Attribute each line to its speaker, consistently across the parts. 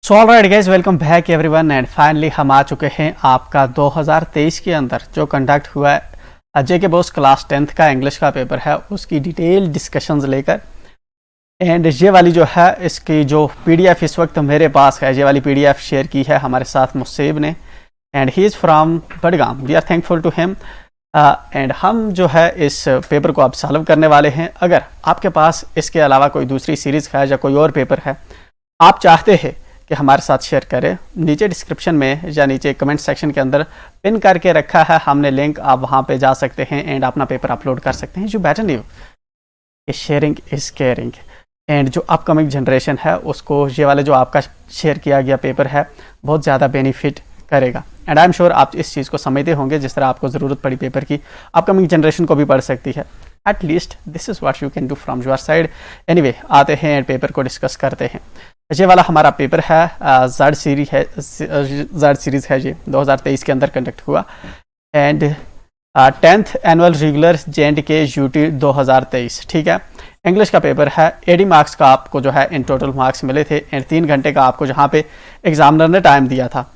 Speaker 1: So alright guys, welcome back everyone and finally हम आ चुके हैं आपका 2023 के अंदर जो कंडक्ट हुआ है जेके बोस क्लास 10th का इंग्लिश का पेपर है उसकी डिटेल डिस्कशंस लेकर। एंड ये वाली जो है इसकी जो पीडीएफ इस वक्त मेरे पास है, ये वाली पीडीएफ शेयर की है हमारे साथ मुसेब ने and he is from Budgam. We are thankful to him and हम जो है इस पेपर को अब सॉल्व करने वाले हैं। अगर आपके पास इसके अलावा कोई दूसरी सीरीज़ है या कोई और पेपर है आप चाहते हैं कि हमारे साथ शेयर करें, नीचे डिस्क्रिप्शन में या नीचे कमेंट सेक्शन के अंदर पिन करके रखा है हमने लिंक, आप वहां पे जा सकते हैं एंड अपना पेपर अपलोड कर सकते हैं। जो better new sharing is caring and जो अपकमिंग जनरेशन है उसको ये वाले जो आपका शेयर किया गया पेपर है बहुत ज़्यादा बेनिफिट करेगा। एंड आई एम श्योर आप इस चीज़ को समझते होंगे, जिस तरह आपको ज़रूरत पड़ी पेपर की अपकमिंग जनरेशन को भी पढ़ सकती है। At least this is what you can do from your side. Anyway आते हैं एंड पेपर को डिस्कस करते हैं। ये वाला हमारा पेपर है जेड सीरीज़ है, ये 2023 के अंदर कंडक्ट हुआ and 10th annual regular JNDK UT 2023। ठीक है, इंग्लिश का पेपर है। 80 मार्क्स का आपको जो है इन टोटल मार्क्स मिले थे एंड 3 घंटे का आपको जहाँ पे एग्जामिनर ने टाइम दिया था।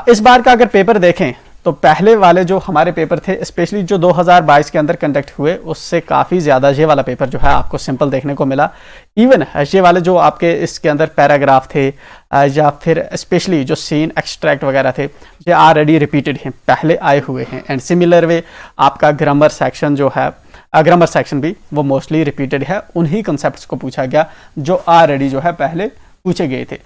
Speaker 1: इस बार का अगर पेपर देखें तो पहले वाले जो हमारे पेपर थे, स्पेशली जो 2022 के अंदर कंडक्ट हुए, उससे काफ़ी ज़्यादा ये वाला पेपर जो है आपको सिंपल देखने को मिला। इवन ये वाले जो आपके इसके अंदर पैराग्राफ थे या फिर स्पेशली जो सीन एक्सट्रैक्ट वगैरह थे, ये ऑलरेडी रिपीटेड हैं, पहले आए हुए हैं। एंड सिमिलर वे आपका ग्रामर सेक्शन जो है, ग्रामर सेक्शन भी वो मोस्टली रिपीटेड है, उन्हीं कंसेप्ट को पूछा गया जो ऑलरेडी जो है पहले पूछे गए थे।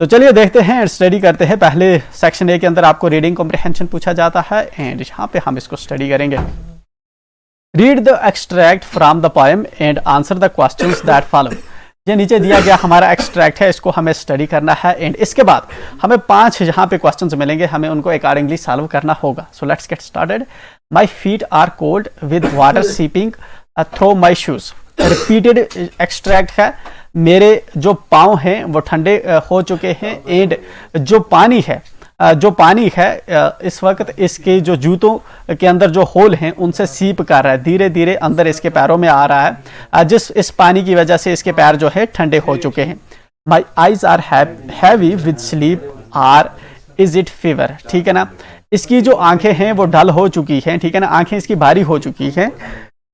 Speaker 1: तो चलिए देखते हैं, स्टडी करते हैं। पहले सेक्शन ए के अंदर आपको रीडिंग कॉम्प्रिहेंशन पूछा जाता है एंड यहाँ पे हम इसको स्टडी करेंगे। Read the extract from the poem and answer the questions that follow. ये नीचे दिया गया हमारा एक्सट्रैक्ट है, इसको हमें स्टडी करना है एंड इसके बाद हमें 5 यहाँ पे क्वेश्चंस मिलेंगे, हमें उनको अकॉर्डिंगली सॉल्व करना होगा। So let's get started. My feet are cold with water seeping through my shoes. Repeated extract है, मेरे जो पाँव हैं वो ठंडे हो चुके हैं एंड जो पानी है इस वक्त इसके जो जूतों के अंदर जो होल हैं उनसे सीप कर रहा है, धीरे धीरे अंदर इसके पैरों में आ रहा है, जिस इस पानी की वजह से इसके पैर जो है ठंडे हो चुके हैं। My eyes are heavy with sleep or is it fever. ठीक है ना, इसकी जो आंखें हैं वो डल हो चुकी हैं, ठीक है ना, आंखें इसकी भारी हो चुकी हैं।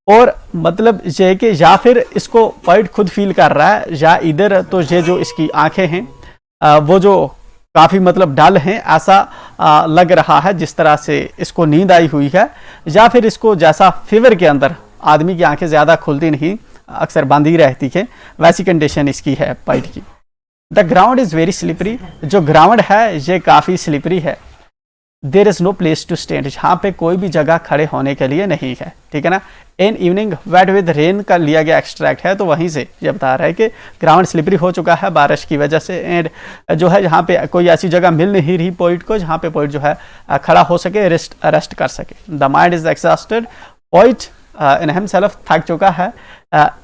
Speaker 1: और मतलब ये कि या फिर इसको पॉइंट खुद फील कर रहा है या इधर तो ये जो इसकी आंखें हैं वो जो काफ़ी मतलब डल हैं, ऐसा लग रहा है जिस तरह से इसको नींद आई हुई है, या फिर इसको जैसा फीवर के अंदर आदमी की आंखें ज़्यादा खुलती नहीं, अक्सर बंद ही रहती है, वैसी कंडीशन इसकी है पॉइंट की। The ground is very slippery. जो ग्राउंड है ये काफ़ी स्लिपरी है। There is no place to stand. यहाँ पे कोई भी जगह खड़े होने के लिए नहीं है, ठीक है ना। In evening wet with rain का लिया गया एक्सट्रैक्ट है, तो वहीं से ये बता रहा है कि ग्राउंड स्लिपरी हो चुका है बारिश की वजह से एंड जो है यहाँ पे कोई ऐसी जगह मिल नहीं रही पोइट को जहाँ पे पोइट जो है खड़ा हो सके, रेस्ट कर सके। The mind is exhausted. Poet in himself थक चुका है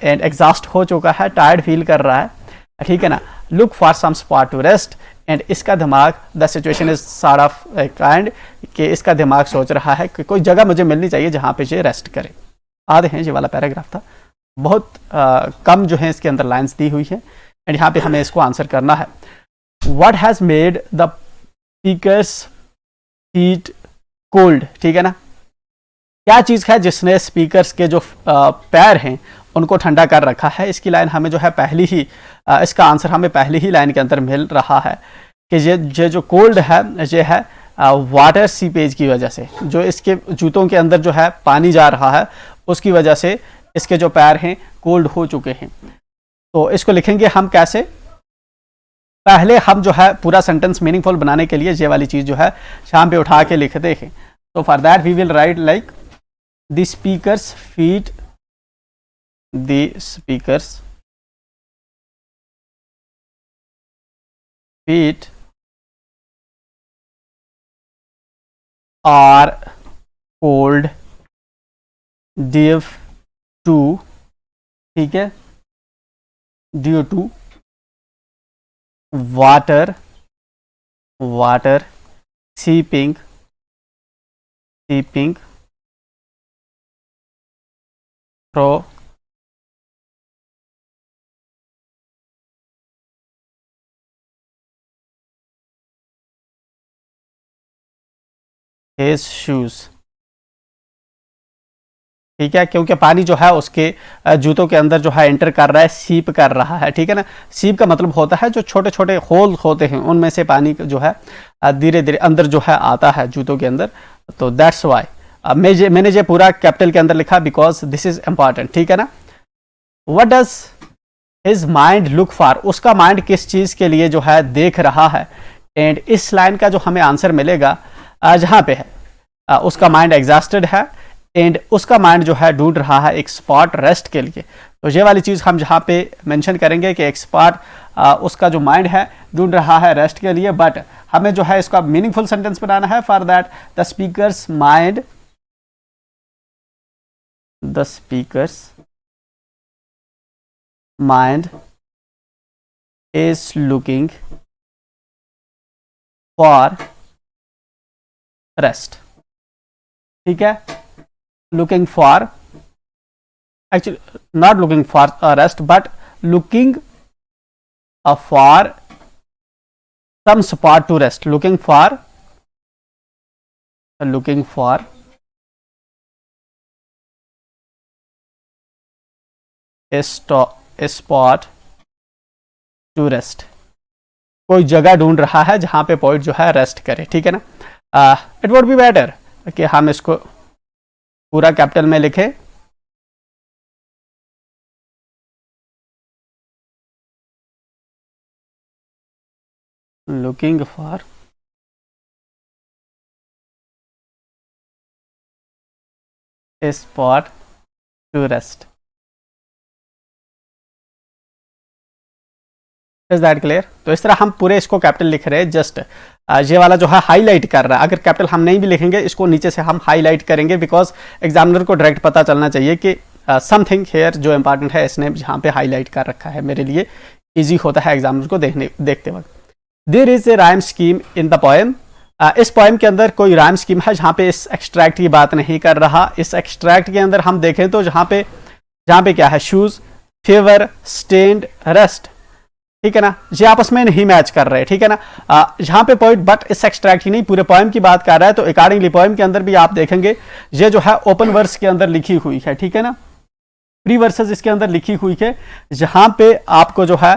Speaker 1: एंड एग्जॉस्ट हो चुका है, टायर्ड फील कर रहा है, ठीक है ना। Look for some spot to rest and इसका दिमाग, the situation is sort of kind कि इसका दिमाग सोच रहा है कि कोई जगह मुझे मिलनी चाहिए जहाँ पे ये रेस्ट करे। आधे हैं, ये वाला पैराग्राफ था, बहुत कम जो है इसके अंदर लाइंस दी हुई है एंड यहाँ पे हमें इसको आंसर करना है। What has made the speakers feet cold. ठीक है ना, क्या चीज़ है जिसने स्पीकर्स के जो पैर हैं उनको ठंडा कर रखा है। इसकी लाइन हमें जो है पहली ही इसका आंसर हमें पहली ही लाइन के अंदर मिल रहा है कि ये जो कोल्ड है ये है वाटर सीपेज की वजह से, जो इसके जूतों के अंदर जो है पानी जा रहा है उसकी वजह से इसके जो पैर हैं कोल्ड हो चुके हैं। तो इसको लिखेंगे हम कैसे, पहले हम जो है पूरा सेंटेंस मीनिंगफुल बनाने के लिए ये वाली चीज़ जो है शाम पे उठा के लिखते हैं। तो for that we will write like the speakers feet, the speakers feet are cold due to, ठीक है, due to water seeping through his shoes, ठीक है, क्योंकि पानी जो है उसके जूतों के अंदर जो है एंटर कर रहा है, सीप कर रहा है, ठीक है ना। सीप का मतलब होता है जो छोटे छोटे होल होते हैं उनमें से पानी जो है धीरे धीरे अंदर जो है आता है जूतों के अंदर। तो दैट्स वाई मैंने ये पूरा कैपिटल के अंदर लिखा, बिकॉज दिस इज इंपॉर्टेंट, ठीक है ना। What does his mind look for, उसका माइंड किस चीज के लिए जो है देख रहा है। एंड इस लाइन का जो हमें आंसर मिलेगा जहां पे है उसका माइंड एग्जॉस्टेड है एंड उसका माइंड जो है ढूंढ रहा है एक स्पॉट रेस्ट के लिए। तो ये वाली चीज हम जहां पे मेंशन करेंगे कि एक स्पॉट उसका जो माइंड है ढूंढ रहा है रेस्ट के लिए, बट हमें जो है इसका मीनिंगफुल सेंटेंस बनाना है। For that the speakers mind is looking for rest, ठीक है। looking for, actually not looking for a rest but looking for some spot to rest, looking for a spot to rest, कोई जगह ढूंढ रहा है जहां पे पोइट जो है रेस्ट करे, ठीक है ना। इट वुड बी बेटर कि हम इसको पूरा कैपिटल में लिखे। Looking for a spot to rest, is that clear. तो इस तरह हम पूरे इसको कैपिटल लिख रहे हैं, जस्ट ये वाला जो है हाईलाइट कर रहा है। अगर कैपिटल हम नहीं भी लिखेंगे इसको नीचे से हम हाईलाइट करेंगे, बिकॉज एग्जामिनर को डायरेक्ट पता चलना चाहिए कि समथिंग हेयर जो इंपॉर्टेंट है इसने यहाँ पे हाईलाइट कर रखा है। मेरे लिए ईजी होता है एग्जामिनर को देखते वक्त। There is a rhyme scheme in the poem, इस पोएम के अंदर कोई राइम स्कीम है जहाँ पे इस एक्सट्रैक्ट की बात नहीं कर रहा। इस एक्सट्रैक्ट के अंदर हम देखें तो जहाँ पे क्या है, शूज, फेवर, स्टेंड, रेस्ट, ठीक है ना, ये आपस में नहीं मैच कर रहे, ठीक है ना। जहां पे पॉइंट बट इस एक्सट्रैक्ट ही नहीं पूरे पोएम की बात कर रहा है, तो अकॉर्डिंगली पोएम के अंदर भी आप देखेंगे ये जो है ओपन वर्स के अंदर लिखी हुई है, ठीक है ना। प्री वर्सेस इसके अंदर लिखी हुई है जहां पे आपको जो है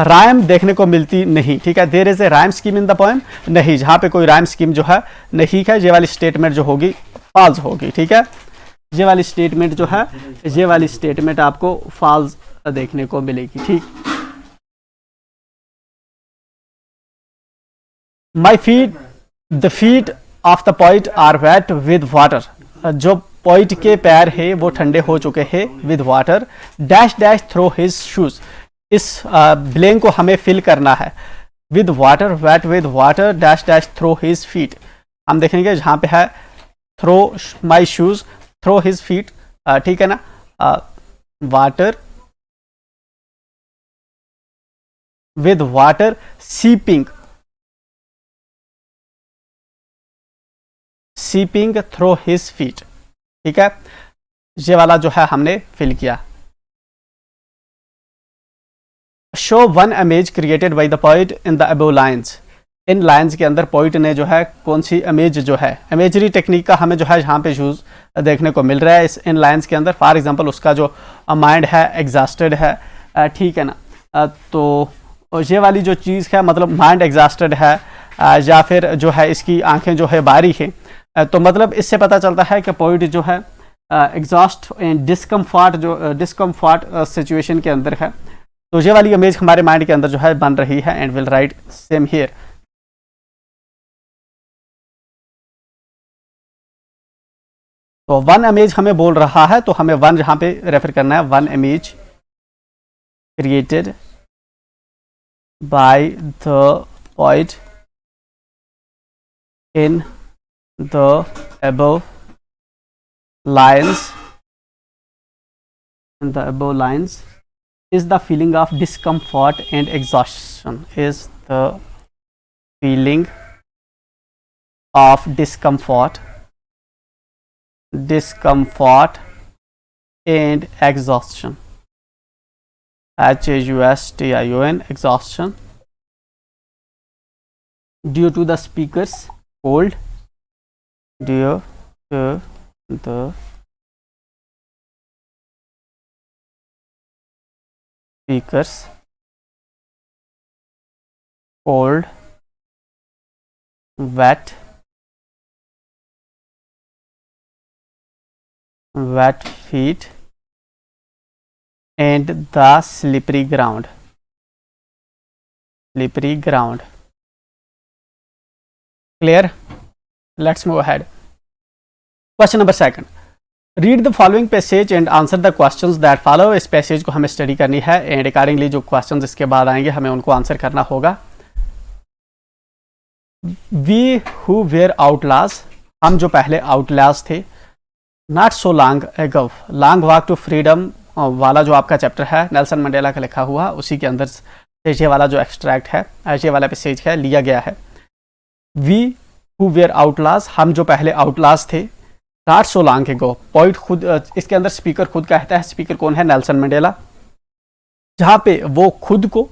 Speaker 1: राइम देखने को मिलती नहीं, ठीक है। There is a rhyme scheme in the poem, नहीं, जहां पे कोई राइम स्कीम जो है नहीं है, ये वाली स्टेटमेंट जो होगी फॉल्स होगी, ठीक है। ये वाली स्टेटमेंट जो है, ये वाली स्टेटमेंट आपको फॉल्स देखने को मिलेगी, ठीक। My feet, the feet of the poet are wet with water, जो पोइट के पैर है वो ठंडे हो चुके हैं with water. Dash dash through his shoes, इस ब्लैंक को हमें फिल करना है with water, wet with water, dash dash through his feet. हम देखेंगे जहां पे है through my shoes, through his feet, ठीक है ना। Water with water, seeping through his feet, ठीक है। ये वाला जो है हमने फिल किया। Show one image created by the poet in the above lines, in lines के अंदर पोइट ने जो है कौन सी इमेज जो है, इमेजरी टेक्निक का हमें जो है यहाँ पे यूज देखने को मिल रहा है इस इन लाइन्स के अंदर। फॉर एग्जांपल उसका जो माइंड है एग्जॉस्टेड है, ठीक है ना। तो ये वाली जो चीज़ है मतलब माइंड एग्जॉस्टेड है या फिर जो है इसकी आंखें जो है बारी है, तो मतलब इससे पता चलता है कि पोइट जो है एग्जॉस्ट एंड डिस्कम्फर्ट सिचुएशन के अंदर है। तो ये वाली इमेज हमारे माइंड के अंदर जो है बन रही है and will write same here. तो वन इमेज हमें बोल रहा है तो हमें वन यहां पे रेफर करना है, one image created by the poet in the above lines, is the feeling of discomfort and exhaustion, is the feeling of discomfort and exhaustion, HAUSTION, exhaustion, due to the speaker's cold due to the speaker's cold, wet feet and the slippery ground. Clear? Let's move ahead. Question number 2. Read the following passage and answer the questions that follow. इस passage को हमें study करनी है and accordingly जो questions इसके बाद आएंगे हमें उनको आंसर करना होगा. We who were outlaws, हम जो पहले आउटलास थे. Not so long ago, long walk to freedom वाला जो आपका चैप्टर है नेल्सन मंडेला का लिखा हुआ, उसी के अंदर से ये वाला जो एक्सट्रैक्ट है, ये वाला पैसेज है, लिया गया है. वी हु वेयर आउटलास, हम जो पहले आउटलास थे. Not so long ago, point खुद इसके अंदर स्पीकर खुद कहता है. स्पीकर कौन है? Nelson Mandela. जहाँ पे वो खुद को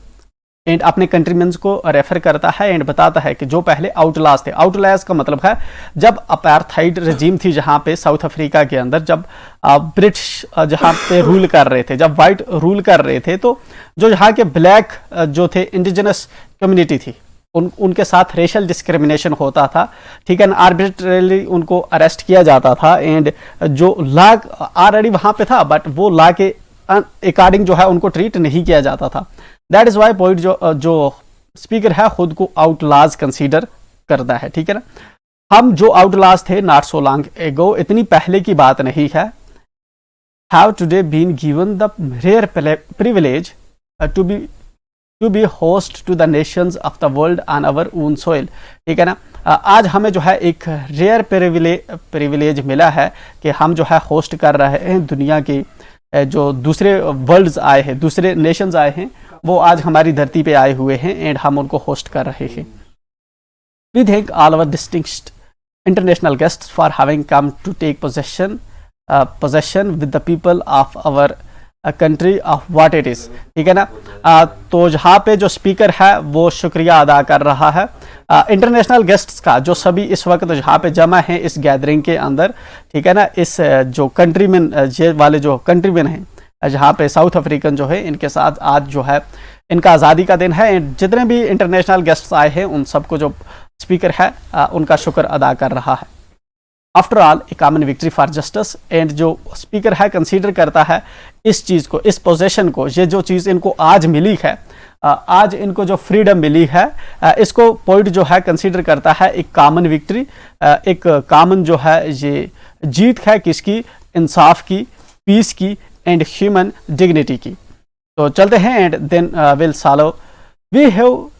Speaker 1: एंड अपने कंट्रीमेंस को रेफर करता है एंड बताता है कि जो पहले आउटलास थे. आउटलास का मतलब है जब अपार्थाइड रेजिम थी जहाँ पे साउथ अफ्रीका के अंदर, जब ब्रिटिश जहाँ पे रूल कर रहे थे, जब वाइट रूल कर रहे थे, तो जो यहाँ के ब्लैक जो थे इंडिजिनस कम्युनिटी थी, उनके साथ रेशल डिस्क्रिमिनेशन होता था. ठीक है ना. आर्बिट्रेरली उनको अरेस्ट किया जाता था एंड जो लॉ ऑलरेडी वहाँ पे था बट वो लॉ के अकॉर्डिंग जो है उनको ट्रीट नहीं किया जाता था. दैट इज वाई पॉइंट जो स्पीकर है खुद को आउटलाज कंसीडर करता है. ठीक है ना. हम जो आउटलाज थे नॉट सो लॉन्ग एगो, इतनी पहले की बात नहीं है. Have today been given the rare privilege to be host to the nations of the world on our own soil. ठीक है ना. आज हमें जो है एक रेयर प्रिविलेज मिला है कि हम जो है होस्ट कर रहे हैं दुनिया के जो दूसरे वर्ल्ड्स आए हैं, दूसरे नेशंस आए हैं, वो आज हमारी धरती पे आए हुए हैं एंड हम उनको होस्ट कर रहे हैं. We thank all our distinguished international guests for having come to take possession with the people of our country of what it is. ठीक है ना. तो जहाँ पे जो स्पीकर है वो शुक्रिया अदा कर रहा है इंटरनेशनल गेस्ट्स का, जो सभी इस वक्त जहाँ पे जमा हैं इस गैदरिंग के अंदर. ठीक है ना. इस जो कंट्रीमैन, ये वाले जो कंट्रीमैन हैं जहाँ पे साउथ अफ्रीकन जो है, इनके साथ आज जो है इनका आज़ादी का दिन है. जितने भी इंटरनेशनल गेस्ट्स आए हैं उन सबको जो स्पीकर है उनका शुक्र अदा कर रहा है. After all A common victory for justice. And जो स्पीकर है कंसीडर करता है इस चीज़ को, इस पोजीशन को, ये जो चीज़ इनको आज मिली है, आज इनको जो फ्रीडम मिली है, इसको पॉइंट जो है कंसीडर करता है एक कॉमन विक्ट्री, एक कॉमन जो है ये जीत है किसकी? इंसाफ की, पीस की एंड ह्यूमन डिग्निटी की. तो चलते हैं and then will solve. We have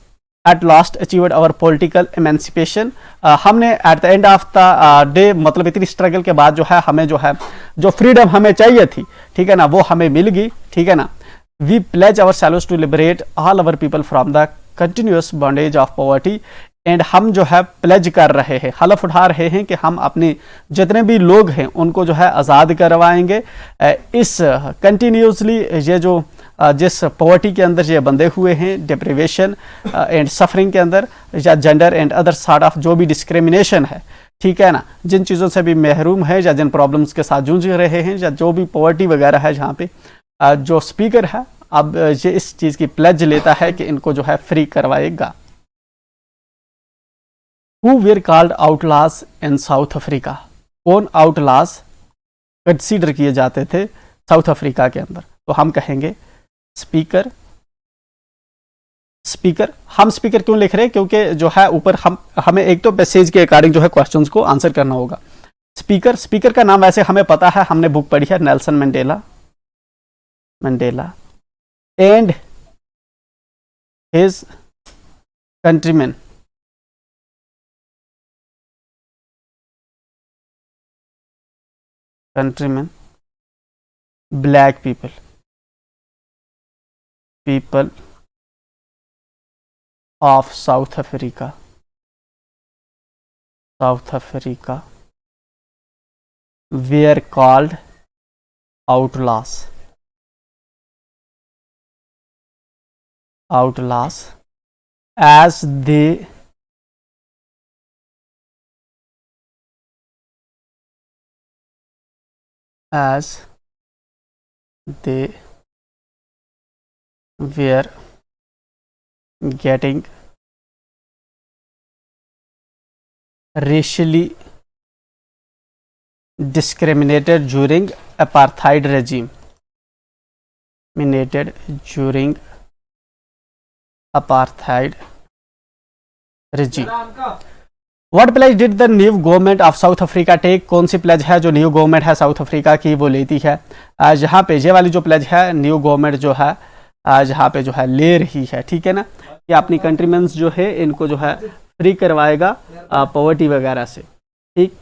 Speaker 1: at last achieved our political emancipation. हमने at the end of the day, मतलब इतनी स्ट्रगल के बाद जो है हमें जो है जो फ्रीडम हमें चाहिए थी, ठीक है ना, वो हमें मिल गई. ठीक है ना. We pledge ourselves to liberate all our people from the continuous bondage of poverty. And हम जो है प्लेज कर रहे हैं, हलफ उठा रहे हैं कि हम अपने जितने भी लोग हैं उनको जो है आज़ाद करवाएंगे. इस कंटिन्यूसली ये जो जिस पॉवर्टी के अंदर ये बंधे हुए हैं, डिप्रिवेशन एंड सफरिंग के अंदर, या gender and other sort of जो भी डिस्क्रिमिनेशन है, ठीक है ना, जिन चीज़ों से भी महरूम है या जिन प्रॉब्लम्स के साथ जूझ रहे हैं, या जो भी पॉवर्टी वगैरह है, जहाँ पे जो स्पीकर है अब ये इस चीज़ की प्लेज लेता है कि इनको जो है फ्री करवाएगा. Who were called outlaws in South Africa? कौन आउटलाज कंसीडर किए जाते थे साउथ अफ्रीका के अंदर? तो हम कहेंगे स्पीकर. स्पीकर, हम स्पीकर क्यों लिख रहे हैं? क्योंकि जो है ऊपर हमें एक तो पैसेज के अकॉर्डिंग जो है क्वेश्चंस को आंसर करना होगा. स्पीकर, स्पीकर का नाम वैसे हमें पता है, हमने बुक पढ़ी है, Nelson Mandela and his countryman. black people of South Africa were called outlaws as they as they were getting racially discriminated during apartheid regime. During apartheid regime. What pledge did the new government of South Africa take? कौन सी pledge है जो new government है south Africa की वो लेती है? जहाँ पे ये वाली जो प्लेज है न्यू गवर्नमेंट जो है जहाँ पे जो है ले रही है, ठीक है ना, कि अपनी कंट्रीमेंस जो है इनको जो है फ्री करवाएगा पॉवर्टी वगैरह से, ठीक।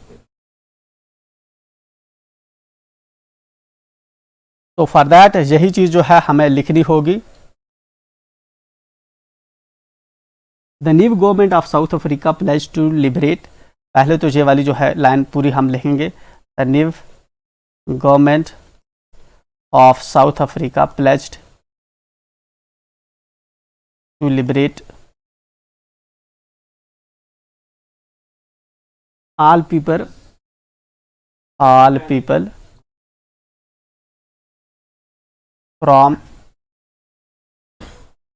Speaker 1: तो फॉर दैट यही चीज जो है हमें लिखनी होगी। The new government of South Africa pledge to liberate, पहले तो ये वाली जो है लाइन पूरी हम लिखेंगे। The new government of South Africa pledged to liberate all people from,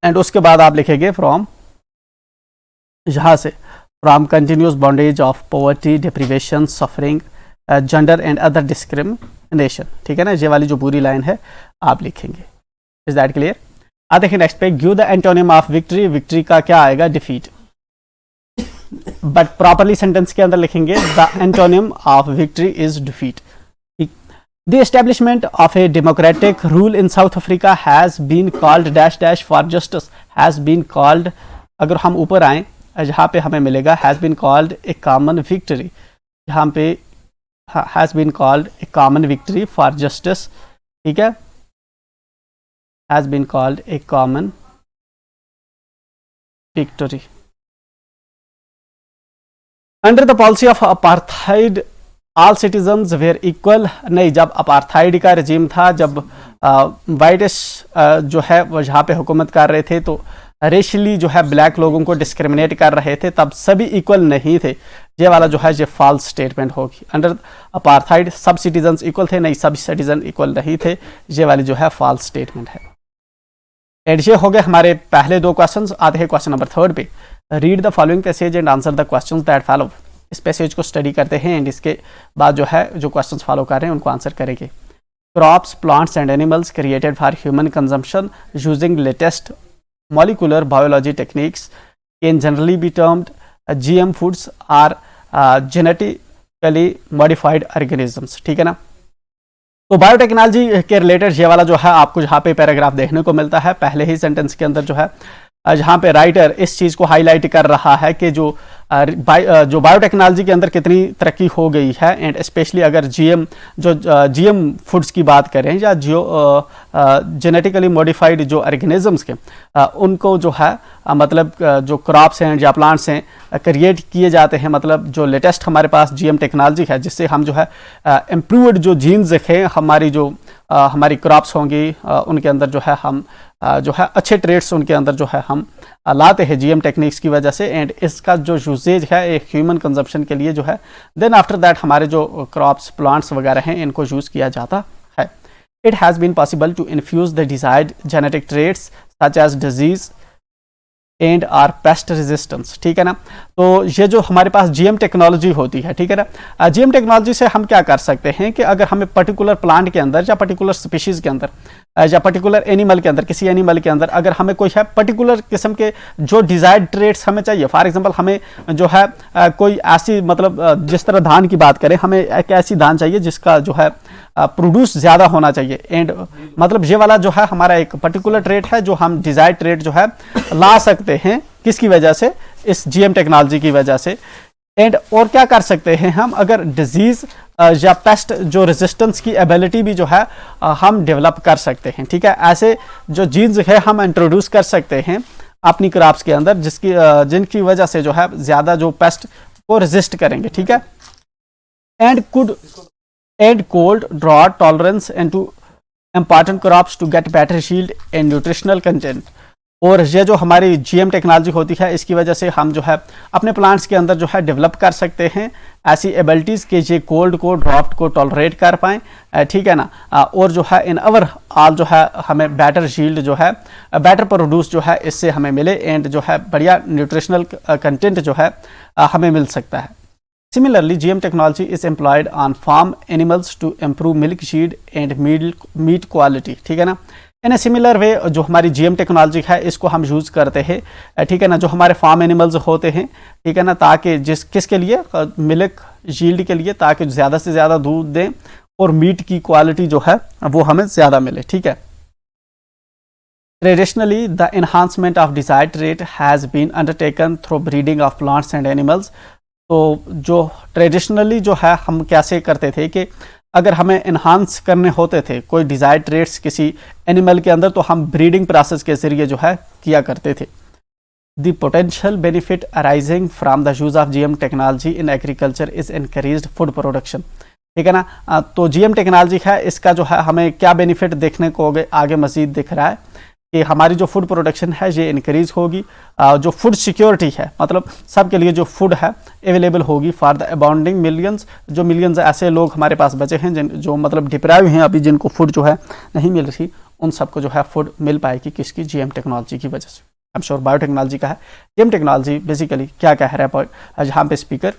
Speaker 1: and उसके बाद आप लिखेंगे फ्रॉम, यहां से from continuous bondage of poverty, deprivation, suffering, gender and other discrimination, ठीक है ना। ये वाली जो पूरी लाइन है आप लिखेंगे। Is that clear? अब देखिए नेक्स्ट पे, give the antonym of victory. Victory का क्या आएगा? डिफीट। बट प्रॉपरली सेंटेंस के अंदर लिखेंगे the antonym of victory is defeat. The establishment of a democratic rule in South Africa has been called dash dash for justice. Has been called, अगर हम ऊपर आए जहाँ पे हमें मिलेगा has been called a common victory, यहाँ पे has been called a common victory for justice, ठीक है, has been called a common victory. Under the policy of apartheid all citizens were equal, नहीं, जब अपार्थाइड का रजीम था, जब वाइटिश जो है वो यहाँ पे हुकूमत कर रहे थे तो रेशली जो है ब्लैक लोगों को डिस्क्रिमिनेट कर रहे थे, तब सभी इक्वल नहीं थे। ये वाला जो है ये फॉल्स स्टेटमेंट होगी। अंडर अपार्थाइड सब सिटीजन्स इक्वल थे, नहीं, सब सिटीजन इक्वल नहीं थे, ये वाली जो है फॉल्स स्टेटमेंट है। एंड ये हो गए हमारे पहले दो क्वेश्चंस। आते हैं क्वेश्चन नंबर 3 पे। Read the following passage and answer the questions that follow. इस पैसेज को स्टडी करते हैं एंड इसके बाद जो है जो क्वेश्चंस फॉलो कर रहे हैं उनको आंसर करेंगे। Crops, plants and animals created for human consumption using latest molecular biology techniques can generally be termed GM foods or genetically modified organisms, ठीक है ना। तो बायोटेक्नोलॉजी के रिलेटेड ये वाला जो है आपको यहाँ पे पैराग्राफ देखने को मिलता है। पहले ही सेंटेंस के अंदर जो है जहाँ पे राइटर इस चीज़ को हाईलाइट कर रहा है कि जो बायोटेक्नोलॉजी के अंदर कितनी तरक्की हो गई है, एंड स्पेशली अगर जीएम फूड्स की बात करें या जेनेटिकली मॉडिफाइड जो ऑर्गेनिजम्स के उनको जो है मतलब जो क्रॉप्स हैं या प्लांट्स हैं क्रिएट किए जाते हैं, मतलब जो लेटेस्ट हमारे पास जीएम टेक्नोलॉजी है जिससे हम जो है इम्प्रूव्ड जो जीन्स हैं हमारी क्रॉप्स होंगी उनके अंदर जो है हम जो है अच्छे ट्रेड्स उनके अंदर जो है हम लाते हैं जीएम टेक्निक्स की वजह से, एंड इसका जो यूसेज है एक ह्यूमन कंजम्पशन के लिए जो है देन आफ्टर दैट हमारे जो क्रॉप्स प्लांट्स वगैरह हैं इनको यूज़ किया जाता है। It has been possible to infuse the desired genetic traits such as disease and or pest resistance, ठीक है ना। तो ये जो हमारे पास जीएम टेक्नोलॉजी होती है, ठीक है ना, जीएम टेक्नोलॉजी से हम क्या कर सकते हैं कि अगर हमें पर्टिकुलर प्लांट के अंदर या पर्टिकुलर स्पीशीज़ के अंदर या पर्टिकुलर एनिमल के अंदर, किसी एनिमल के अंदर अगर हमें कोई है पर्टिकुलर किस्म के जो डिज़ायर्ड ट्रेड्स हमें चाहिए, फॉर एग्जांपल हमें जो है कोई ऐसी मतलब जिस तरह धान की बात करें, हमें एक ऐसी धान चाहिए जिसका जो है प्रोड्यूस ज़्यादा होना चाहिए, एंड मतलब ये वाला जो है हमारा एक पर्टिकुलर ट्रेड है जो हम डिज़ायर्ड ट्रेड जो है ला सकते हैं, किसकी वजह से, इस जीएम टेक्नोलॉजी की वजह से। एंड और क्या कर सकते हैं हम, अगर डिजीज या पेस्ट जो रेजिस्टेंस की एबिलिटी भी जो है हम डेवलप कर सकते हैं, ठीक है। ऐसे जो जीन्स है हम इंट्रोड्यूस कर सकते हैं अपनी क्रॉप्स के अंदर जिनकी वजह से जो है ज़्यादा जो पेस्ट को रेजिस्ट करेंगे, ठीक है। And cold, drought tolerance and to important crops to get better yield and nutritional content. और ये जो हमारी जीएम टेक्नोलॉजी होती है, इसकी वजह से हम जो है अपने प्लांट्स के अंदर जो है डेवलप कर सकते हैं ऐसी एबिलिटीज़ कि ये कोल्ड को, ड्राफ्ट को टॉलरेट कर पाएँ, ठीक है ना। और जो है इन अवर ऑल जो है हमें बेटर शील्ड जो है, बेटर प्रोड्यूस जो है इससे हमें मिले, एंड जो है बढ़िया न्यूट्रिशनल कंटेंट जो है हमें मिल सकता है। Similarly, GM technology is employed on farm animals to improve milk yield and meat quality, ठीक है ना। इन सिमिलर वे जो हमारी जीएम टेक्नोलॉजी है इसको हम यूज़ करते हैं, ठीक है ना, जो हमारे फार्म एनिमल्स होते हैं, ठीक है ना, ताकि किसके लिए, मिल्क यील्ड के लिए, ताकि ज़्यादा से ज़्यादा दूध दें और मीट की क्वालिटी जो है वो हमें ज़्यादा मिले, ठीक है। Traditionally, the enhancement of desired rate has been undertaken through breeding of plants and animals. तो जो ट्रेडिशनली जो है हम कैसे करते थे कि अगर हमें इन्हांस करने होते थे कोई डिज़ायर्ड ट्रेट्स किसी एनिमल के अंदर, तो हम ब्रीडिंग प्रोसेस के जरिए जो है किया करते थे। The potential benefit arising from the use of GM technology in agriculture is increased food production, ठीक है ना। तो जीएम टेक्नोलॉजी है, इसका जो है हमें क्या बेनिफिट देखने को आगे मजीद दिख रहा है कि हमारी जो फूड प्रोडक्शन है ये इंक्रीज होगी, जो फूड सिक्योरिटी है, मतलब सबके लिए जो फूड है अवेलेबल होगी फॉर द अबाउंडिंग मिलियंस, जो मिलियंस ऐसे लोग हमारे पास बचे हैं जो मतलब डिप्राइव हैं अभी, जिनको फूड जो है नहीं मिल रही, उन सबको जो है फूड मिल पाएगी किसकी, जीएम टेक्नोलॉजी की वजह से। आई एम श्योर बायोटेक्नोलॉजी का है। जीएम टेक्नोलॉजी बेसिकली क्या कह रहा है जहाँ पे स्पीकर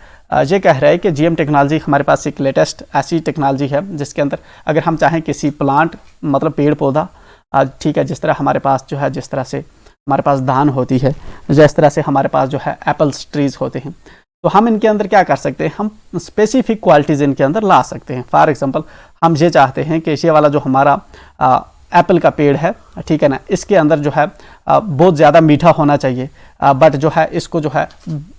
Speaker 1: ये कह रहा है कि जीएम टेक्नोलॉजी हमारे पास एक लेटेस्ट ऐसी टेक्नोलॉजी है जिसके अंदर अगर हम चाहें किसी प्लांट, मतलब पेड़ पौधा, ठीक है, जिस तरह हमारे पास जो है, जिस तरह से हमारे पास धान होती है, जिस तरह से हमारे पास जो है एप्पल्स ट्रीज होते हैं, तो हम इनके अंदर क्या कर सकते हैं, हम स्पेसिफिक क्वालिटीज़ इनके अंदर ला सकते हैं। फॉर एग्जांपल हम ये चाहते हैं कि ये वाला जो हमारा एप्पल का पेड़ है, ठीक है ना, इसके अंदर जो है बहुत ज़्यादा मीठा होना चाहिए, बट जो है इसको जो है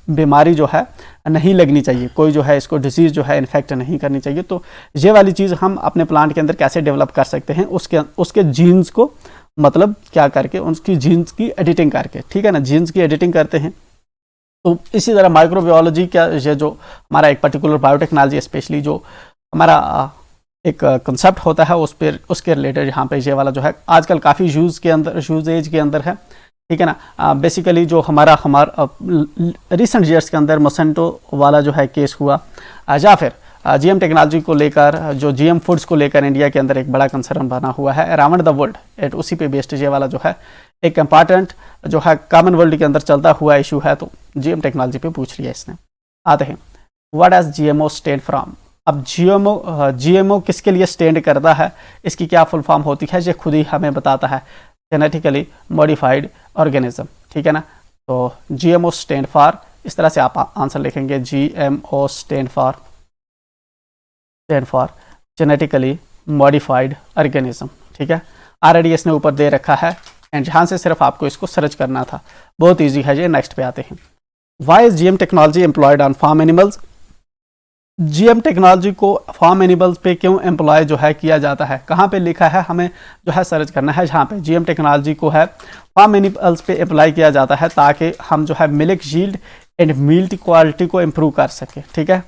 Speaker 1: बीमारी जो है नहीं लगनी चाहिए, कोई जो है इसको डिसीज़ जो है इन्फेक्ट नहीं करनी चाहिए। तो ये वाली चीज़ हम अपने प्लांट के अंदर कैसे डेवलप कर सकते हैं, उसके जीन्स को मतलब क्या करके, उसकी जीन्स की एडिटिंग करके, ठीक है ना, जीन्स की एडिटिंग करते हैं। तो इसी तरह माइक्रोबायोलॉजी का ये जो हमारा एक पर्टिकुलर बायोटेक्नोलॉजी, स्पेशली जो हमारा एक कंसेप्ट होता है उसके रिलेटेड यहाँ पे ये वाला जो है आजकल काफ़ी यूजेज के अंदर है, ठीक है ना। बेसिकली जो हमारा रिसेंट ईयर्स के अंदर मोसेंटो वाला जो है केस हुआ, या फिर जीएम टेक्नोलॉजी को लेकर, जो जीएम फूड्स को लेकर इंडिया के अंदर एक बड़ा कंसर्न बना हुआ है अराउंड द वर्ल्ड, एट उसी पे बेस्ड ये वाला जो है एक इम्पॉर्टेंट जो है कॉमन वर्ल्ड के अंदर चलता हुआ इशू है, तो जीएम टेक्नोलॉजी पे पूछ लिया इसने। आते हैं, what does GMO stand from. अब जीएमओ किसके लिए स्टैंड करता है, इसकी क्या फुल फॉर्म होती है, ये खुद ही हमें बताता है, जेनेटिकली मॉडिफाइड ऑर्गेनिज्म, ठीक है ना। तो जीएमओ स्टैंड फॉर, इस तरह से आप आंसर लिखेंगे, GMO stand for genetically modified organism, ठीक है। ऑलरेडी इसने ऊपर दे रखा है, एंड जहाँ से सिर्फ आपको इसको सर्च करना था, बहुत ईजी है ये। नेक्स्ट पे आते हैं, why is GM technology employed on farm animals. GM technology को फार्म एनिमल्स पे क्यों एम्प्लॉय जो है किया जाता है, कहाँ पे लिखा है, हमें जो है सर्च करना है, जहाँ पे जीएम टेक्नोलॉजी को है फार्म एनिमल्स पे अप्लाई किया जाता है, ताकि हम जो है milk yield and meat quality को इम्प्रूव कर सके, ठीक है।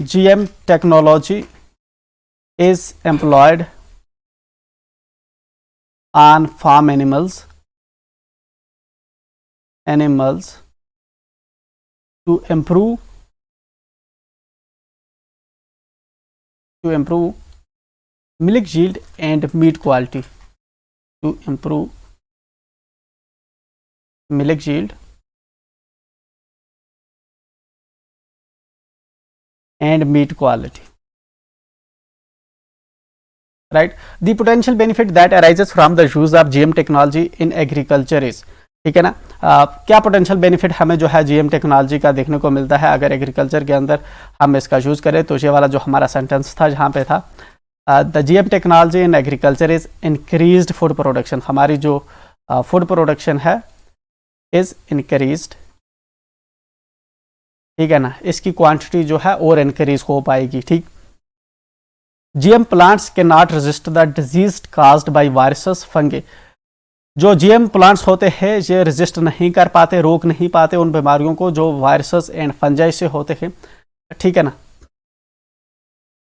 Speaker 1: GM technology is employed on farm animals to improve milk yield and meat quality, to improve milk yield and meat quality, right. The potential benefit that arises from the use of GM technology in agriculture is, ठीक है ना, क्या potential benefit हमें जो है GM technology का देखने को मिलता है अगर एग्रीकल्चर के अंदर हम इसका यूज़ करें। तो ये वाला जो हमारा सेंटेंस था जहाँ पे था, the GM technology in agriculture is increased food production, हमारी जो फूड प्रोडक्शन है इज इंक्रीज्ड, ठीक है ना, इसकी क्वांटिटी जो है और इंक्रीज हो पाएगी, ठीक। GM plants can not resist the disease caused by viruses fungi, जो जीएम प्लांट्स होते हैं ये रेजिस्ट नहीं कर पाते, रोक नहीं पाते उन बीमारियों को जो वायरसेस एंड फंजाई से होते हैं, ठीक है ना।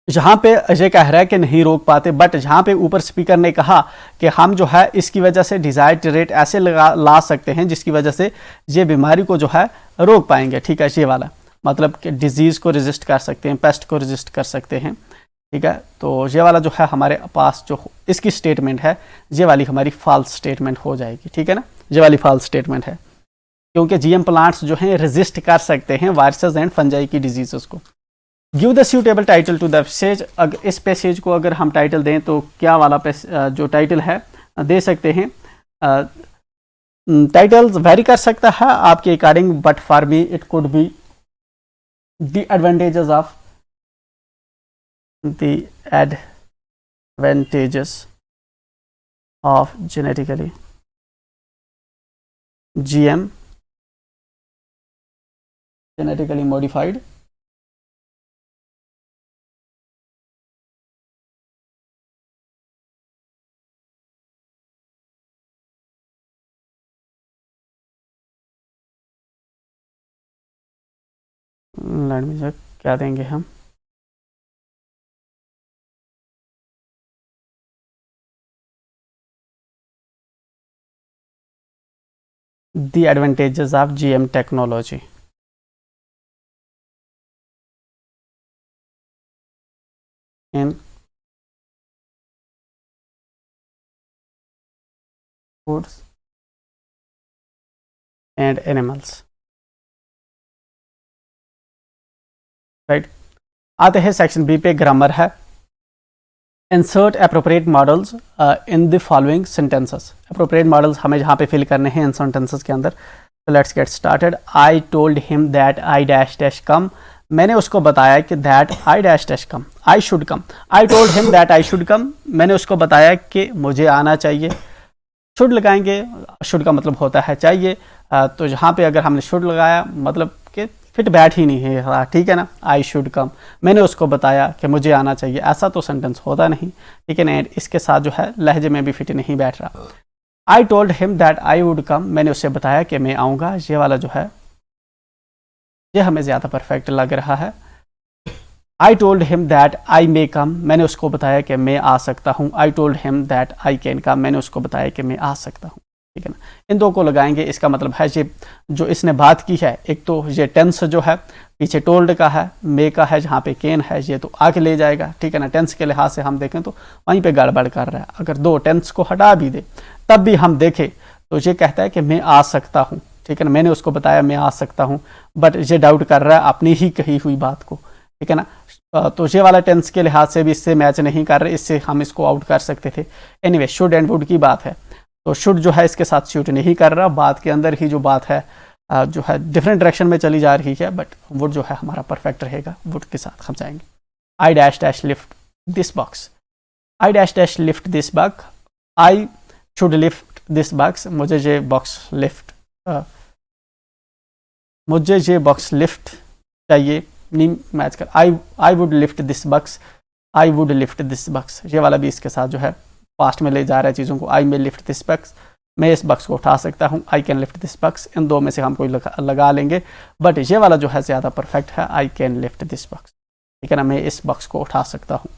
Speaker 1: जहाँ पे अजय कह रहा है कि नहीं रोक पाते, बट जहाँ पे ऊपर स्पीकर ने कहा कि हम जो है इसकी वजह से डिजायर्ड रेट ऐसे ला सकते हैं जिसकी वजह से ये बीमारी को जो है रोक पाएंगे। ठीक है, ये वाला मतलब कि डिजीज़ को रेजिस्ट कर सकते हैं, पेस्ट को रेजिस्ट कर सकते हैं। ठीक है, तो ये वाला जो है हमारे पास जो इसकी स्टेटमेंट है, ये वाली हमारी फॉल्स स्टेटमेंट हो जाएगी। ठीक है ना, ये वाली फॉल्स स्टेटमेंट है, क्योंकि जीएम प्लांट्स जो हैं रेजिस्ट कर सकते हैं वायरसेस एंड फंजाई की डिजीजेस को। Give the suitable title to the passage. अगर इस पैसेज को अगर हम टाइटल दें तो क्या वाला जो टाइटल है दे सकते हैं। टाइटल वेरी कर सकता है आपके according, but for me it could be the advantages of genetically GM, genetically modified let me check क्या देंगे हम। The advantages of GM technology in foods and animals। Right, आते हैं सेक्शन बी पे, ग्रामर है। Insert appropriate models in the following sentences. Appropriate models हमें जहाँ पे फिल करने हैं इन सेंटेंसेस के अंदर। तो let's get started. I told him that I dash dash come. मैंने उसको बताया कि that I dash dash come, I should come. I told him that I should come, मैंने उसको बताया कि मुझे आना चाहिए। शुड लगाएंगे, शुड का मतलब होता है चाहिए, तो जहाँ पे अगर हमने शुड लगाया मतलब कि फिट बैठ ही नहीं है। ठीक है ना, आई शुड कम, मैंने उसको बताया कि मुझे आना चाहिए, ऐसा तो सेंटेंस होता नहीं। ठीक है ना, इसके साथ जो है लहजे में भी फिट नहीं बैठ रहा। आई told him that I would come, मैंने उससे बताया कि मैं आऊँगा। ये वाला जो है ये हमें ज़्यादा परफेक्ट लग रहा है। I told him that I may come, मैंने उसको बताया कि मैं आ सकता हूँ। I told him that I can come, मैंने उसको बताया कि मैं आ सकता हूँ। ठीक है ना, इन दो को लगाएंगे। इसका मतलब है ये जो इसने बात की है, एक तो ये टेंस जो है पीछे टोल्ड का है, मे का है, जहाँ पे कैन है ये तो आगे ले जाएगा। ठीक है ना, टेंस के लिहाज से हम देखें तो वहीं पे गड़बड़ कर रहा है। अगर दो टेंस को हटा भी दे तब भी हम देखें तो ये कहता है कि मैं आ सकता हूँ। ठीक है ना, मैंने उसको बताया मैं आ सकता हूँ, बट ये डाउट कर रहा है अपनी ही कही हुई बात को। ठीक है ना, तो ये वाला टेंस के लिहाज से भी इससे मैच नहीं कर रहे, इससे हम इसको आउट कर सकते थे। एनीवे, शुड एंड वुड की बात है तो शुड जो है इसके साथ सूट नहीं कर रहा। बात के अंदर ही जो बात है जो है डिफरेंट डायरेक्शन में चली जा रही है, बट वुड जो है हमारा परफेक्ट रहेगा, वुड के साथ हम जाएंगे। आई dash dash lift this box, I dash dash lift this box, I should lift this box, मुझे ये बॉक्स लिफ्ट मुझे ये बॉक्स लिफ्ट चाहिए, नहीं मैच कर। I would lift this box, I would lift this box, ये वाला भी इसके साथ जो है पास्ट में ले जा रहा है चीज़ों को। I may lift this box, मैं इस बॉक्स को उठा सकता हूँ। I can lift this box, इन दो में से हम कोई लगा लेंगे, बट ये वाला जो है ज़्यादा परफेक्ट है। आई कैन लिफ्ट दिस बॉक्स, ठीक है ना, मैं इस बॉक्स को उठा सकता हूँ।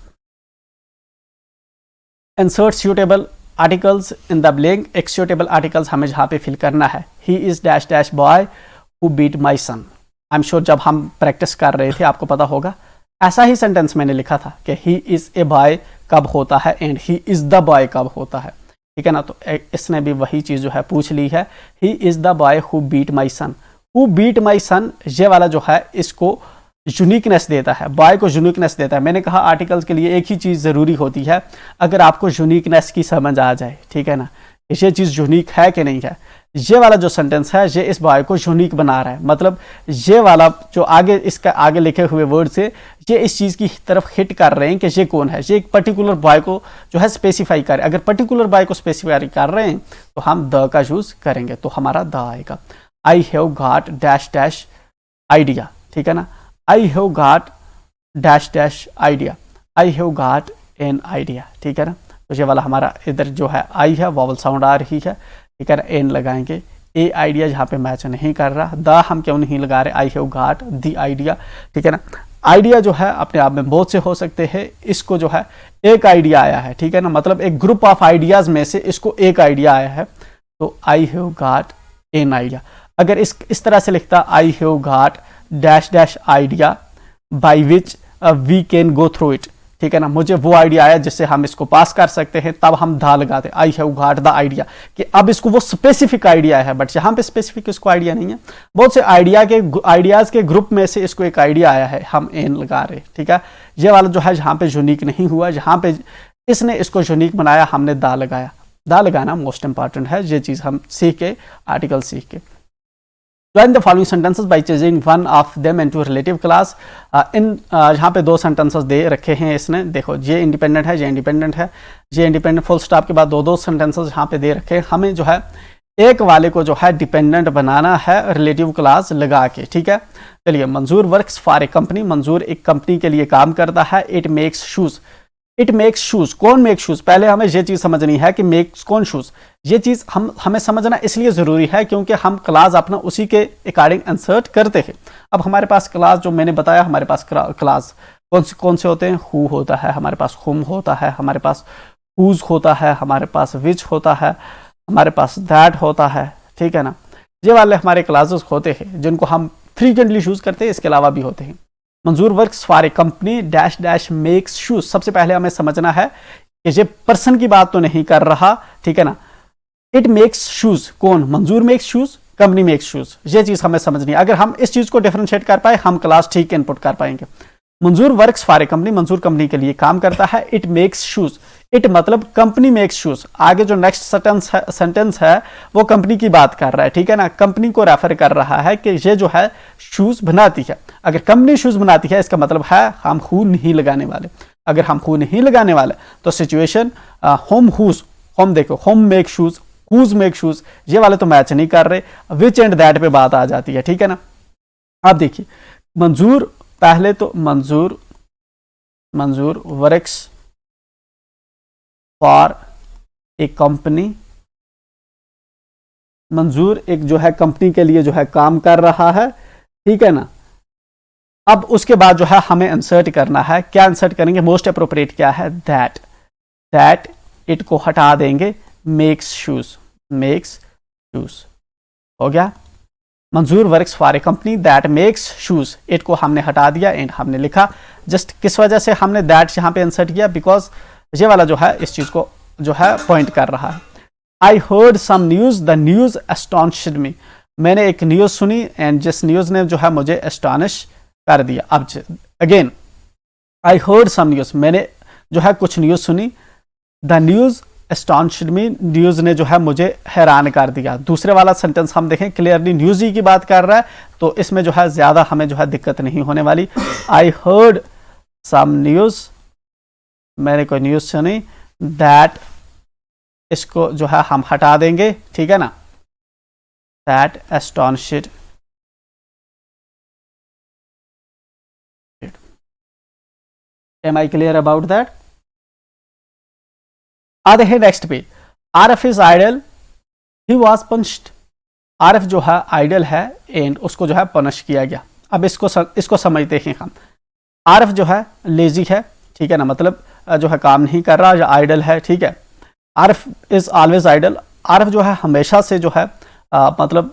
Speaker 1: Insert suitable articles in the blank. एक सूटेबल आर्टिकल्स हमें जहाँ पे फिल करना है। He is dash dash boy who beat my son. I am sure जब हम प्रैक्टिस कर रहे थे आपको पता होगा, ऐसा ही सेंटेंस मैंने लिखा था कि ही इज़ ए बॉय कब होता है and he is the boy कब होता है। ठीक है ना, तो इसने भी वही चीज़ जो है पूछ ली है। He is the boy who beat my son, who beat my son, ये वाला जो है इसको यूनिकनेस देता है, बॉय को यूनिकनेस देता है। मैंने कहा आर्टिकल्स के लिए एक ही चीज़ ज़रूरी होती है, अगर आपको यूनिकनेस की समझ आ जाए। ठीक है ना, ये चीज़ यूनिक है कि नहीं है। ये वाला जो सेंटेंस है ये इस बॉय को यूनिक बना रहा है, मतलब ये वाला जो आगे इसका आगे लिखे हुए वर्ड से ये इस चीज़ की तरफ हिट कर रहे हैं कि ये कौन है, ये एक पर्टिकुलर बॉय को जो है स्पेसिफाई करे। अगर पर्टिकुलर बॉय को स्पेसिफाई कर रहे हैं तो हम द का यूज़ करेंगे, तो हमारा द आएगा। आई have got dash dash idea. ठीक है ना, आई have got dash dash idea, I have got an idea. ठीक है ना, तो ये वाला हमारा इधर जो है आई है, वॉवल साउंड आ रही है। ठीक है ना, एन लगाएंगे, ए आइडिया यहाँ पे मैच नहीं कर रहा। द हम क्यों नहीं लगा रहे, आई हैव गॉट द आइडिया, ठीक है ना। आइडिया जो है अपने आप में बहुत से हो सकते हैं, इसको जो है एक आइडिया आया है, ठीक है ना, मतलब एक ग्रुप ऑफ आइडियाज में से इसको एक आइडिया आया है, तो I have got an idea. अगर इस तरह से लिखता I have got dash dash idea by which we can go through it, ठीक है ना, मुझे वो आइडिया आया जिससे हम इसको पास कर सकते हैं, तब हम धा लगाते आई हैव गॉट द आइडिया, कि अब इसको वो स्पेसिफिक आइडिया है, बट यहाँ पे स्पेसिफिक इसको आइडिया नहीं है, बहुत से आइडियाज के ग्रुप में से इसको एक आइडिया आया है, हम एन लगा रहे, ठीक है। ये वाला जो है जहाँ पे यूनिक नहीं हुआ, जहाँ पे इसने इसको यूनिक बनाया हमने दा लगाया। दा लगाना मोस्ट इंपॉर्टेंट है, ये चीज हम सीख के आर्टिकल सीख के। Join the following sentences by changing one of them into a relative class। यहाँ पे दो सेंटेंसेस दे रखे हैं इसने, देखो ये इंडिपेंडेंट है, ये इंडिपेंडेंट है, ये इंडिपेंडेंट फुल स्टॉप के बाद दो सेंटेंसेस यहाँ पे दे रखे हैं। हमें जो है एक वाले को जो है डिपेंडेंट बनाना है रिलेटिव क्लास लगा के, ठीक है। चलिए, मंजूर वर्क्स फॉर ए कंपनी, मंजूर एक कंपनी के लिए काम करता है। It makes shoes, it makes shoes, कौन मेक शूज, पहले हमें ये चीज समझनी है कि मेक्स कौन शूज। ये चीज हमें समझना इसलिए जरूरी है क्योंकि हम क्लास अपना उसी के अकॉर्डिंग इंसर्ट करते हैं। अब हमारे पास क्लास जो मैंने बताया, हमारे पास क्लास कौन से होते हैं, हु होता है, हमारे पास हुम होता है, हमारे पास हुज होता है, हमारे पास विच होता है, हमारे पास दैट होता है, ठीक है ना। ये वाले हमारे क्लासेस होते हैं जिनको हम फ्रीक्वेंटली यूज करते हैं, इसके अलावा भी होते हैं। मंजूर works for a company dash dash makes shoes, सबसे पहले हमें समझना है कि ये पर्सन की बात तो नहीं कर रहा, ठीक है ना। इट मेक्स शूज, कौन, मंजूर makes shoes, company makes shoes, ये चीज हमें समझनी है। अगर हम इस चीज को डिफरेंशिएट कर पाए, हम क्लास ठीक इनपुट कर पाएंगे। मंजूर वर्क्स फॉर ए कंपनी, मंजूर कंपनी के लिए काम करता है। इट मेक्स शूज, इट मतलब कंपनी मेक्स शूज। आगे जो नेक्स्ट सेंटेंस है वो कंपनी की बात कर रहा है, ठीक है ना, कंपनी को रेफर कर रहा है कि ये जो है शूज बनाती है। अगर कंपनी शूज बनाती है, इसका मतलब है हम हु नहीं लगाने वाले। अगर हम हु नहीं लगाने वाले तो सिचुएशन होम हुज, होम देखो, whom make shoes, whose make shoes, ये वाले तो मैच नहीं कर रहे, विच एंड दैट पे बात आ जाती है, ठीक है ना। अब देखिए, मंजूर पहले तो मंजूर वर्क्स फॉर ए कंपनी, मंजूर एक जो है कंपनी के लिए जो है काम कर रहा है, ठीक है ना। अब उसके बाद जो है हमें इंसर्ट करना है, क्या इंसर्ट करेंगे, मोस्ट अप्रोप्रिएट क्या है, दैट, दैट इट को हटा देंगे, मेक्स शूज, मेक्स शूज हो गया। मंजूर works for a company that makes shoes, it को हमने हटा दिया एंड हमने लिखा। जस्ट किस वजह से हमने दैट यहां पे इंसर्ट किया, बिकॉज ये वाला जो है इस चीज को जो है पॉइंट कर रहा है। I heard some news, the news astonished me, मैंने एक न्यूज सुनी एंड जिस न्यूज ने जो है मुझे एस्टॉनिश कर दिया। अब again, I heard some news, मैंने जो है कुछ न्यूज सुनी, the news astonished me, news ने जो है मुझे हैरान कर दिया। दूसरे वाला सेंटेंस हम देखें, क्लियरली न्यूज ही की बात कर रहा है, तो इसमें जो है ज्यादा हमें जो है दिक्कत नहीं होने वाली। आई हर्ड सम न्यूज, मैंने कोई न्यूज सुनी, दैट इसको जो है हम हटा देंगे, ठीक है ना, that astonished. Am I clear about that? आते हैं नेक्स्ट पे, RF is idle, he was punished. RF जो है आइडल है एंड उसको जो है पनिश किया गया। अब इसको समझते हैं हम। आरएफ जो है लेजी है, ठीक है ना, मतलब जो है काम नहीं कर रहा, या आइडल है, ठीक है। RF is always idle, RF जो है हमेशा से जो है मतलब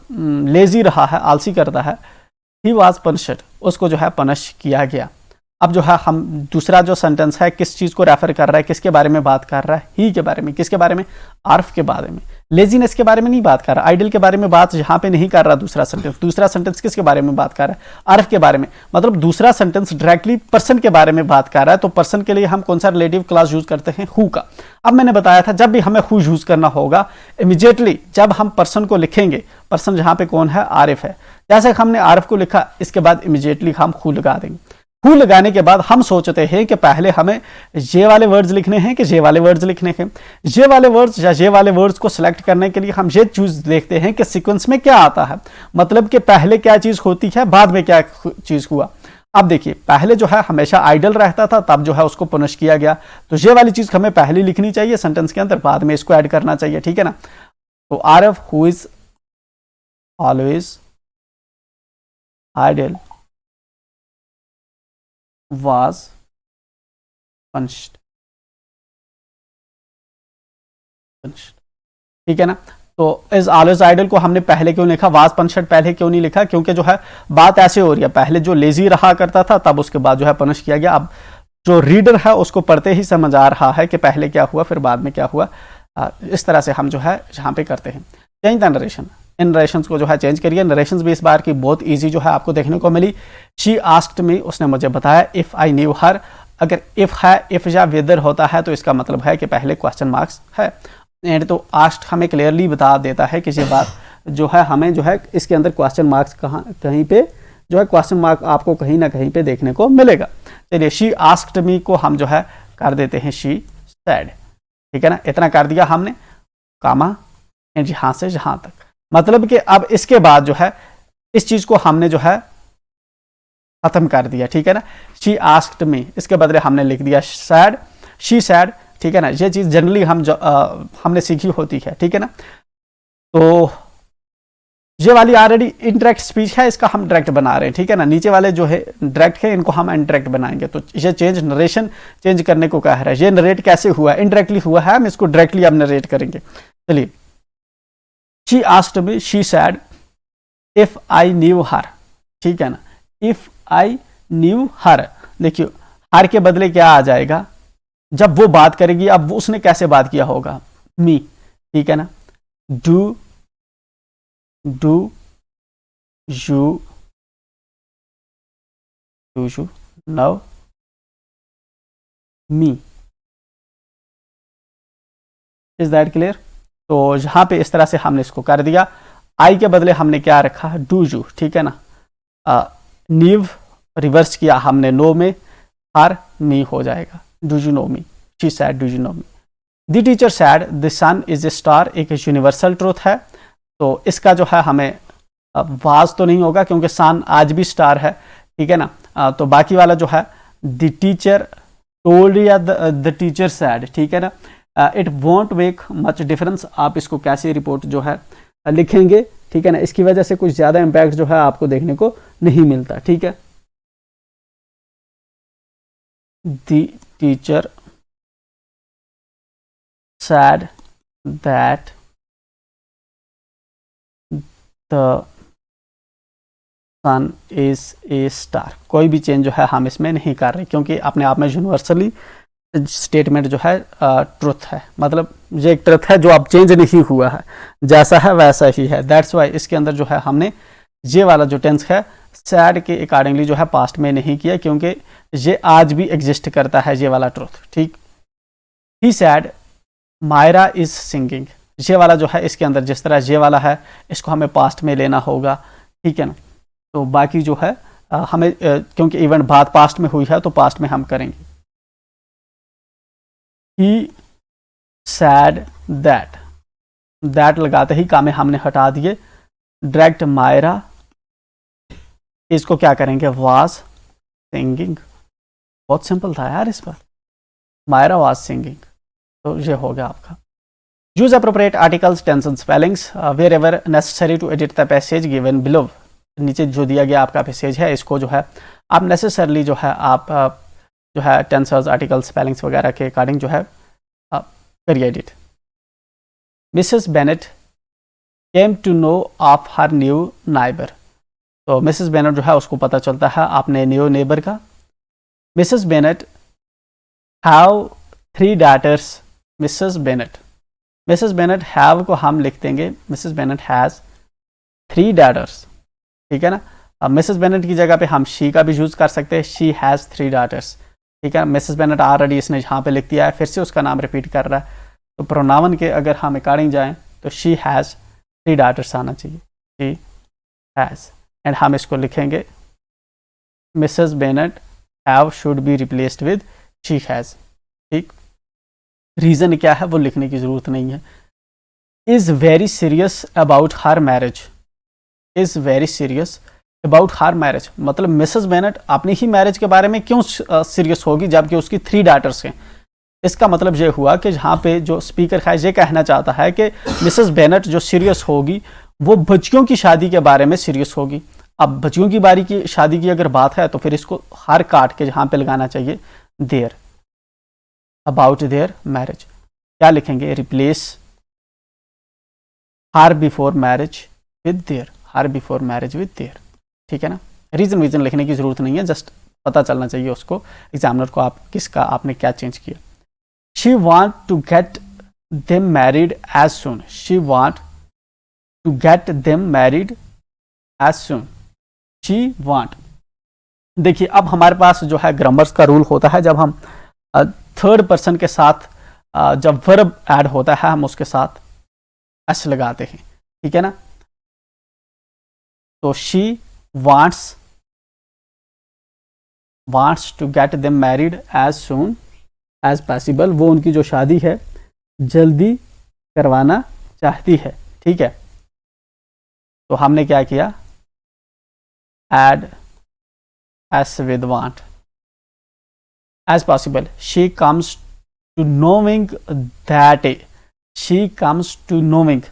Speaker 1: लेजी रहा है, आलसी करता है। ही वॉज पनिश्ड, उसको जो है पनिश किया गया। अब जो है हम दूसरा जो सेंटेंस है किस चीज को रेफर कर रहा है, किसके बारे में बात कर रहा है, ही के बारे में, किसके बारे में, आरफ के बारे में। लेजीनेस के बारे में नहीं बात कर रहा, आइडल के बारे में बात यहाँ पे नहीं कर रहा। दूसरा सेंटेंस किसके बारे में बात कर रहा है, आरफ के बारे में। मतलब दूसरा सेंटेंस डायरेक्टली पर्सन के बारे में बात कर रहा है, तो पर्सन के लिए हम कौन सा रिलेटिव क्लास यूज करते हैं, हु का। अब मैंने बताया था जब भी हमें हु यूज करना होगा, इमीडिएटली जब हम पर्सन को लिखेंगे, पर्सन जहां पे कौन है, आरिफ है, जैसे हमने आरिफ को लिखा, इसके बाद इमीडिएटली हम हु लगा देंगे। हु लगाने के बाद हम सोचते हैं कि पहले हमें ये वाले वर्ड्स लिखने हैं कि ये वाले वर्ड्स लिखने हैं। ये वाले वर्ड्स या ये वाले वर्ड्स को सिलेक्ट करने के लिए हम ये चीज देखते हैं कि सीक्वेंस में क्या आता है, मतलब कि पहले क्या चीज होती है, बाद में क्या चीज हुआ। अब देखिए, पहले जो है हमेशा आइडल रहता था, तब जो है उसको पनिश किया गया, तो ये वाली चीज हमें पहले लिखनी चाहिए सेंटेंस के अंदर, बाद में इसको ऐड करना चाहिए, ठीक है ना। तो Arif who is always idle was punished. ठीक है ना। तो इज ऑलवेज आइडल को हमने पहले क्यों लिखा, वाज पनिश्ड पहले क्यों नहीं लिखा, क्योंकि जो है बात ऐसे हो रही है, पहले जो लेजी रहा करता था तब उसके बाद जो है पनिश किया गया। अब जो रीडर है उसको पढ़ते ही समझ आ रहा है कि पहले क्या हुआ फिर बाद में क्या हुआ। इस तरह से हम जो है यहाँ पे करते हैं। Change the narration, in narrations को जो है चेंज करिए। नरेशंस भी इस बार की बहुत इजी जो है आपको देखने को मिली। शी आस्क्ड मी, उसने मुझे बताया। इफ आई न्यू हर, अगर इफ है, इफ या वेदर होता है तो इसका मतलब है कि पहले क्वेश्चन मार्क्स है। एंड तो आस्क्ड हमें क्लियरली बता देता है कि ये बात जो है हमें जो है इसके अंदर क्वेश्चन मार्क्स कहीं पे जो है क्वेश्चन मार्क आपको कहीं ना कहीं पे देखने को मिलेगा। चलिए शी आस्क्ड मी को हम जो है कर देते हैं शी सैड। ठीक है ना, इतना कर दिया हमने, कामा एंड यहां से जहां तक, मतलब कि अब इसके बाद जो है इस चीज को हमने जो है खत्म कर दिया। ठीक है ना, शी आस्क्ड मी, इसके बदले हमने लिख दिया सैड, शी सैड। ठीक है ना, ये चीज जनरली हमने सीखी होती है। ठीक है ना, तो ये वाली ऑलरेडी इनडायरेक्ट स्पीच है, इसका हम डायरेक्ट बना रहे हैं। ठीक है ना, नीचे वाले जो है डायरेक्ट है इनको हम इनडायरेक्ट बनाएंगे। तो ये चेंज नरेशन चेंज करने को कह रहा है। ये नरेट कैसे हुआ, इनडायरेक्टली हुआ है, हम इसको डायरेक्टली अब नरेट करेंगे। चलिए, she asked me, she said, if I knew her. ठीक है ना, इफ आई न्यू हर, देखिए हर के बदले क्या आ जाएगा, जब वो बात करेगी। अब वो उसने कैसे बात किया होगा, मी। ठीक है ना, do you know me, is that clear. तो यहां पे इस तरह से हमने इसको कर दिया। आई के बदले हमने क्या रखा, डू यू। ठीक है ना, नीव रिवर्स किया हमने नो में, हर मी हो जाएगा, do you know me, she said do you know me. The teacher said the sun is a star, एक यूनिवर्सल ट्रूथ है। तो इसका जो है हमें वाज तो नहीं होगा क्योंकि सन आज भी स्टार है। ठीक है ना, तो बाकी वाला जो है द टीचर टोल्ड या द टीचर सैड। ठीक है ना, it won't make much difference, आप इसको कैसे रिपोर्ट जो है लिखेंगे। ठीक है ना, इसकी वजह से कुछ ज्यादा इंपैक्ट जो है आपको देखने को नहीं मिलता। ठीक है, the teacher said that the sun is a star, कोई भी चेंज जो है हम इसमें नहीं कर रहे क्योंकि अपने आप में यूनिवर्सली स्टेटमेंट जो है ट्रुथ है, मतलब ये एक ट्रुथ है जो अब चेंज नहीं हुआ है, जैसा है वैसा ही है। दैट्स वाई इसके अंदर जो है हमने ये वाला जो टेंस है सैड के अकॉर्डिंगली जो है पास्ट में नहीं किया क्योंकि ये आज भी एग्जिस्ट करता है ये वाला ट्रुथ। ठीक, ही सैड मायरा इज सिंगिंग, ये वाला जो है इसके अंदर जिस तरह ये वाला है इसको हमें पास्ट में लेना होगा। ठीक है ना, तो बाकी जो है हमें क्योंकि इवेंट बात पास्ट में हुई है तो पास्ट में हम करेंगे। ही सैड दैट, दैट लगाते ही कामे हमने हटा दिए। डायरेक्ट मायरा, इसको क्या करेंगे, वाज सिंगिंग, बहुत सिंपल था यार इस पर, मायरा वाज सिंगिंग, तो ये हो गया आपका। Use appropriate articles, tense and spellings wherever necessary to edit the passage given below. नीचे जो दिया गया आपका पैसेज है इसको जो है आप नेसेसरली जो है आप जो है टेंसेस, आर्टिकल्स, स्पेलिंग्स वगैरह के अकॉर्डिंग जो है करिए edit. Mrs Bennet came to know of her new neighbour, तो मिसेस बेनेट जो है उसको पता चलता है अपने न्यू नेबर का। Mrs Bennet have 3 daughters, Mrs Bennet, Mrs Bennet have को हम लिख देंगे मिसेस बेनेट हैज 3 डॉटर्स। ठीक है ना, अब मिसेस बेनेट की जगह पे हम शी का भी यूज कर सकते हैं, शी हैज 3 डॉटर्स। ठीक है, मिसेस बेनेट ऑलरेडी इसने यहाँ पे लिख दिया है, फिर से उसका नाम रिपीट कर रहा है, तो प्रोनाउन के अगर हम अकॉर्डिंग जाएं तो शी हैज 3 डॉटर्स आना चाहिए, शी हैज, एंड हम इसको लिखेंगे Mrs Bennet have should be replaced with she has. ठीक, रीजन क्या है वो लिखने की जरूरत नहीं है। Is very serious about her marriage, is very serious about her marriage, मतलब मिसेस बेनेट अपनी ही मैरिज के बारे में क्यों सीरियस होगी जबकि उसकी 3 डॉटर्स हैं। इसका मतलब ये हुआ कि जहाँ पे जो स्पीकर है ये कहना चाहता है कि मिसेस बेनेट जो सीरियस होगी वो बच्चियों की शादी के बारे में सीरियस होगी। अब बच्चियों की बारी की शादी की अगर बात है तो फिर इसको हर काट के जहां पे लगाना चाहिए देयर, अबाउट देयर मैरिज। क्या लिखेंगे? Replace her before marriage with their, her before marriage with their. ठीक है ना, रीजन वीजन लिखने की जरूरत नहीं है, जस्ट पता चलना चाहिए उसको एग्जामिनर को आप किसका आपने क्या चेंज किया। She want to get them married as soon, she want to get them married as soon, she want. देखिए अब हमारे पास जो है ग्रामर्स का रूल होता है, जब हम थर्ड पर्सन के साथ जब वर्ब ऐड होता है हम उसके साथ एस लगाते हैं। ठीक है ना, तो she wants to get them married as soon as possible, वो उनकी जो शादी है जल्दी करवाना चाहती है। ठीक है, तो हमने क्या किया? Add s with want as possible. She comes to knowing that, she comes to knowing,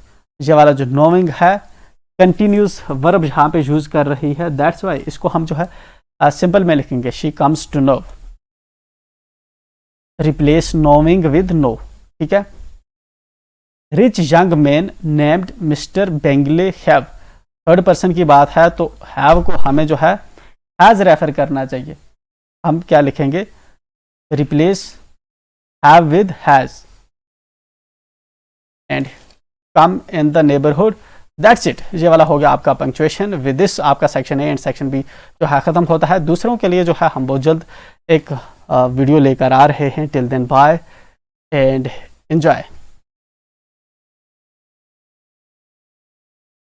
Speaker 1: ये वाला जो नोविंग है कंटिन्यूस वर्ब यहाँ पे यूज कर रही है, दैट्स वाई इसको हम जो है सिंपल में लिखेंगे she comes to know, replace knowing with know. ठीक है, rich young man named Mister Bingley have, third person की बात है तो हैव को हमें जो है हैज रेफर करना चाहिए। हम क्या लिखेंगे? Replace have with has and come in the neighbourhood, that's it. ये वाला हो गया आपका पंक्चुएशन। विद दिस आपका section A and section B जो है ख़त्म होता है। दूसरों के लिए जो है हम बहुत जल्द एक वीडियो लेकर आ रहे हैं। Till then bye and enjoy.